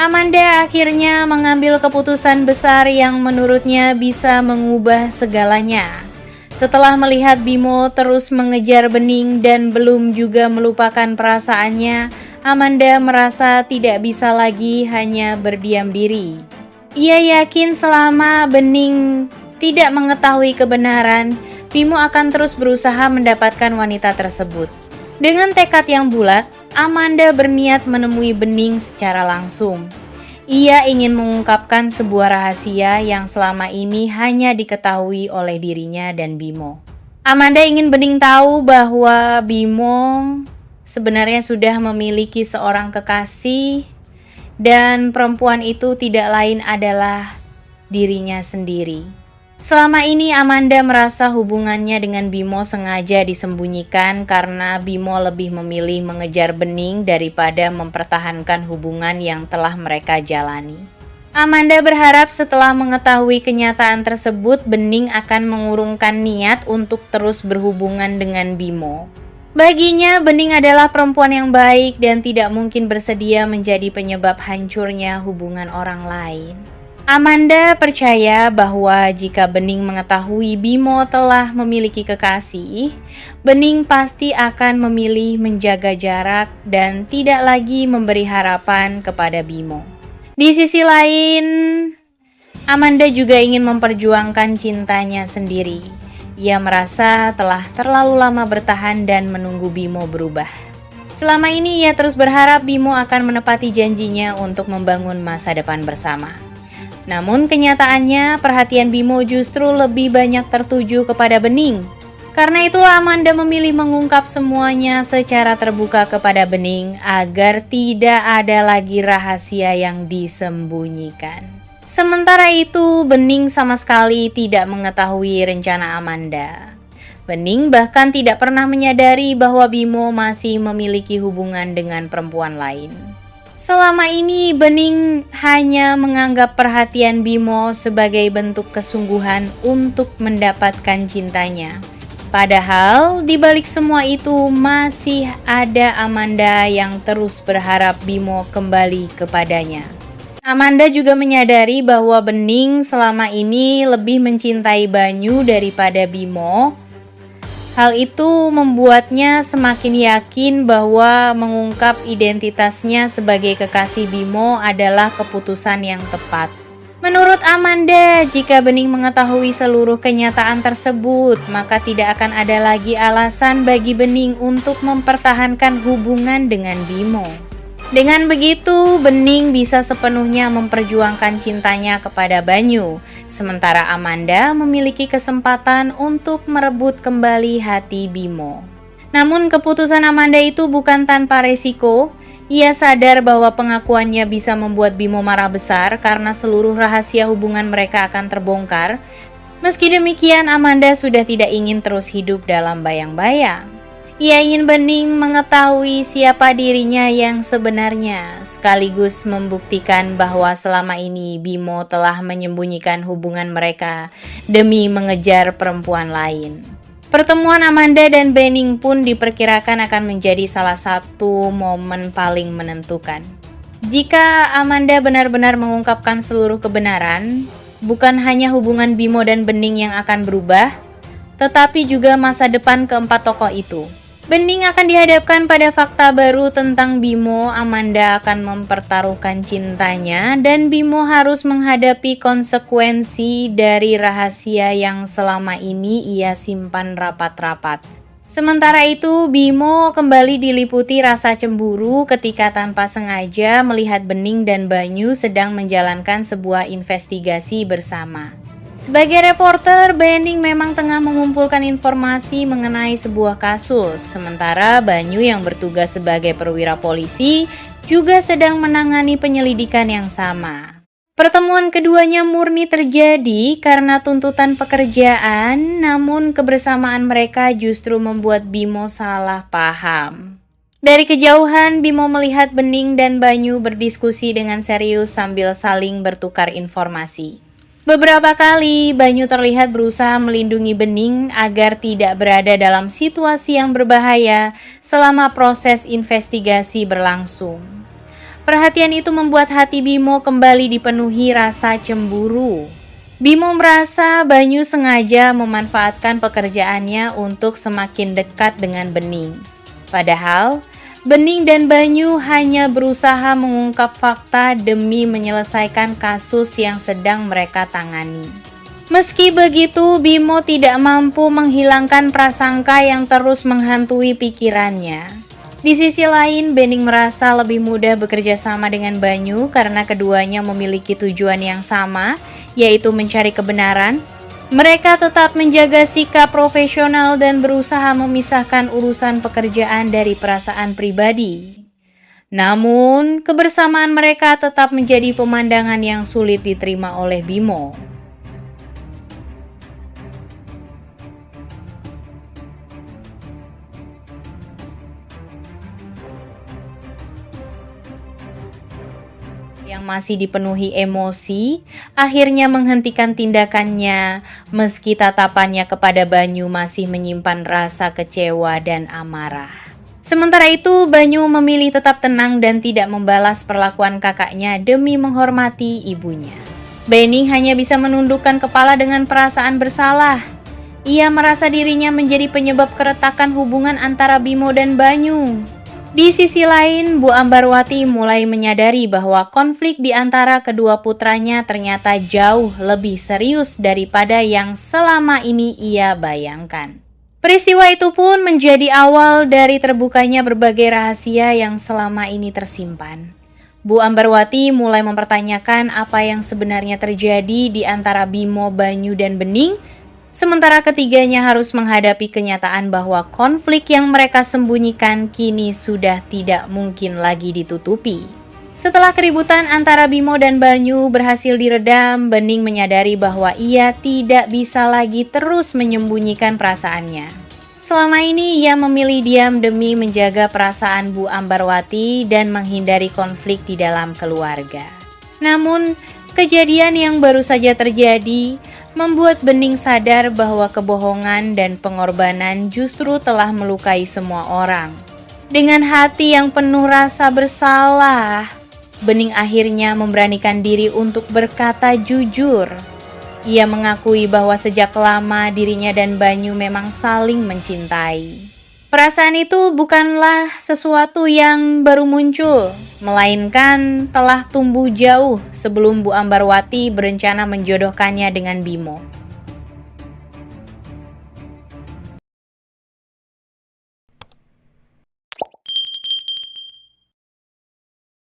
Amanda akhirnya mengambil keputusan besar yang menurutnya bisa mengubah segalanya. Setelah melihat Bimo terus mengejar Bening dan belum juga melupakan perasaannya, Amanda merasa tidak bisa lagi hanya berdiam diri. Ia yakin selama Bening tidak mengetahui kebenaran, Bimo akan terus berusaha mendapatkan wanita tersebut. Dengan tekad yang bulat, Amanda berniat menemui Bening secara langsung. Ia ingin mengungkapkan sebuah rahasia yang selama ini hanya diketahui oleh dirinya dan Bimo. Amanda ingin Bening tahu bahwa Bimo sebenarnya sudah memiliki seorang kekasih dan perempuan itu tidak lain adalah dirinya sendiri. Selama ini Amanda merasa hubungannya dengan Bimo sengaja disembunyikan karena Bimo lebih memilih mengejar Bening daripada mempertahankan hubungan yang telah mereka jalani. Amanda berharap setelah mengetahui kenyataan tersebut, Bening akan mengurungkan niat untuk terus berhubungan dengan Bimo. Baginya, Bening adalah perempuan yang baik dan tidak mungkin bersedia menjadi penyebab hancurnya hubungan orang lain. Amanda percaya bahwa jika Bening mengetahui Bimo telah memiliki kekasih, Bening pasti akan memilih menjaga jarak dan tidak lagi memberi harapan kepada Bimo. Di sisi lain, Amanda juga ingin memperjuangkan cintanya sendiri. Ia merasa telah terlalu lama bertahan dan menunggu Bimo berubah. Selama ini ia terus berharap Bimo akan menepati janjinya untuk membangun masa depan bersama. Namun kenyataannya perhatian Bimo justru lebih banyak tertuju kepada Bening. Karena itulah Amanda memilih mengungkap semuanya secara terbuka kepada Bening agar tidak ada lagi rahasia yang disembunyikan. Sementara itu Bening sama sekali tidak mengetahui rencana Amanda. Bening bahkan tidak pernah menyadari bahwa Bimo masih memiliki hubungan dengan perempuan lain. Selama ini Bening hanya menganggap perhatian Bimo sebagai bentuk kesungguhan untuk mendapatkan cintanya. Padahal di balik semua itu masih ada Amanda yang terus berharap Bimo kembali kepadanya. Amanda juga menyadari bahwa Bening selama ini lebih mencintai Banyu daripada Bimo. Hal itu membuatnya semakin yakin bahwa mengungkap identitasnya sebagai kekasih Bimo adalah keputusan yang tepat. Menurut Amanda, jika Bening mengetahui seluruh kenyataan tersebut, maka tidak akan ada lagi alasan bagi Bening untuk mempertahankan hubungan dengan Bimo. Dengan begitu, Bening bisa sepenuhnya memperjuangkan cintanya kepada Banyu, sementara Amanda memiliki kesempatan untuk merebut kembali hati Bimo. Namun keputusan Amanda itu bukan tanpa resiko. Ia sadar bahwa pengakuannya bisa membuat Bimo marah besar karena seluruh rahasia hubungan mereka akan terbongkar. Meski demikian, Amanda sudah tidak ingin terus hidup dalam bayang-bayang. Ia ingin Bening mengetahui siapa dirinya yang sebenarnya, sekaligus membuktikan bahwa selama ini Bimo telah menyembunyikan hubungan mereka demi mengejar perempuan lain. Pertemuan Amanda dan Bening pun diperkirakan akan menjadi salah satu momen paling menentukan. Jika Amanda benar-benar mengungkapkan seluruh kebenaran, bukan hanya hubungan Bimo dan Bening yang akan berubah, tetapi juga masa depan keempat tokoh itu. Bening akan dihadapkan pada fakta baru tentang Bimo. Amanda akan mempertaruhkan cintanya dan Bimo harus menghadapi konsekuensi dari rahasia yang selama ini ia simpan rapat-rapat. Sementara itu, Bimo kembali diliputi rasa cemburu ketika tanpa sengaja melihat Bening dan Banyu sedang menjalankan sebuah investigasi bersama. Sebagai reporter, Bening memang tengah mengumpulkan informasi mengenai sebuah kasus, sementara Banyu yang bertugas sebagai perwira polisi juga sedang menangani penyelidikan yang sama. Pertemuan keduanya murni terjadi karena tuntutan pekerjaan, namun kebersamaan mereka justru membuat Bimo salah paham. Dari kejauhan, Bimo melihat Bening dan Banyu berdiskusi dengan serius sambil saling bertukar informasi. Beberapa kali, Banyu terlihat berusaha melindungi Bening agar tidak berada dalam situasi yang berbahaya selama proses investigasi berlangsung. Perhatian itu membuat hati Bimo kembali dipenuhi rasa cemburu. Bimo merasa Banyu sengaja memanfaatkan pekerjaannya untuk semakin dekat dengan Bening. Padahal, Bening dan Banyu hanya berusaha mengungkap fakta demi menyelesaikan kasus yang sedang mereka tangani. Meski begitu, Bimo tidak mampu menghilangkan prasangka yang terus menghantui pikirannya. Di sisi lain, Bening merasa lebih mudah bekerja sama dengan Banyu karena keduanya memiliki tujuan yang sama, yaitu mencari kebenaran. Mereka tetap menjaga sikap profesional dan berusaha memisahkan urusan pekerjaan dari perasaan pribadi. Namun, kebersamaan mereka tetap menjadi pemandangan yang sulit diterima oleh Bimo. Yang masih dipenuhi emosi, akhirnya menghentikan tindakannya meski tatapannya kepada Banyu masih menyimpan rasa kecewa dan amarah. Sementara itu, Banyu memilih tetap tenang dan tidak membalas perlakuan kakaknya demi menghormati ibunya. Bening hanya bisa menundukkan kepala dengan perasaan bersalah. Ia merasa dirinya menjadi penyebab keretakan hubungan antara Bimo dan Banyu. Di sisi lain, Bu Ambarwati mulai menyadari bahwa konflik di antara kedua putranya ternyata jauh lebih serius daripada yang selama ini ia bayangkan. Peristiwa itu pun menjadi awal dari terbukanya berbagai rahasia yang selama ini tersimpan. Bu Ambarwati mulai mempertanyakan apa yang sebenarnya terjadi di antara Bimo, Banyu, dan Bening. Sementara ketiganya harus menghadapi kenyataan bahwa konflik yang mereka sembunyikan kini sudah tidak mungkin lagi ditutupi. Setelah keributan antara Bimo dan Banyu berhasil diredam, Bening menyadari bahwa ia tidak bisa lagi terus menyembunyikan perasaannya. Selama ini ia memilih diam demi menjaga perasaan Bu Ambarwati dan menghindari konflik di dalam keluarga. Namun, kejadian yang baru saja terjadi membuat Bening sadar bahwa kebohongan dan pengorbanan justru telah melukai semua orang. Dengan hati yang penuh rasa bersalah, Bening akhirnya memberanikan diri untuk berkata jujur. Ia mengakui bahwa sejak lama dirinya dan Banyu memang saling mencintai. Perasaan itu bukanlah sesuatu yang baru muncul, melainkan telah tumbuh jauh sebelum Bu Ambarwati berencana menjodohkannya dengan Bimo.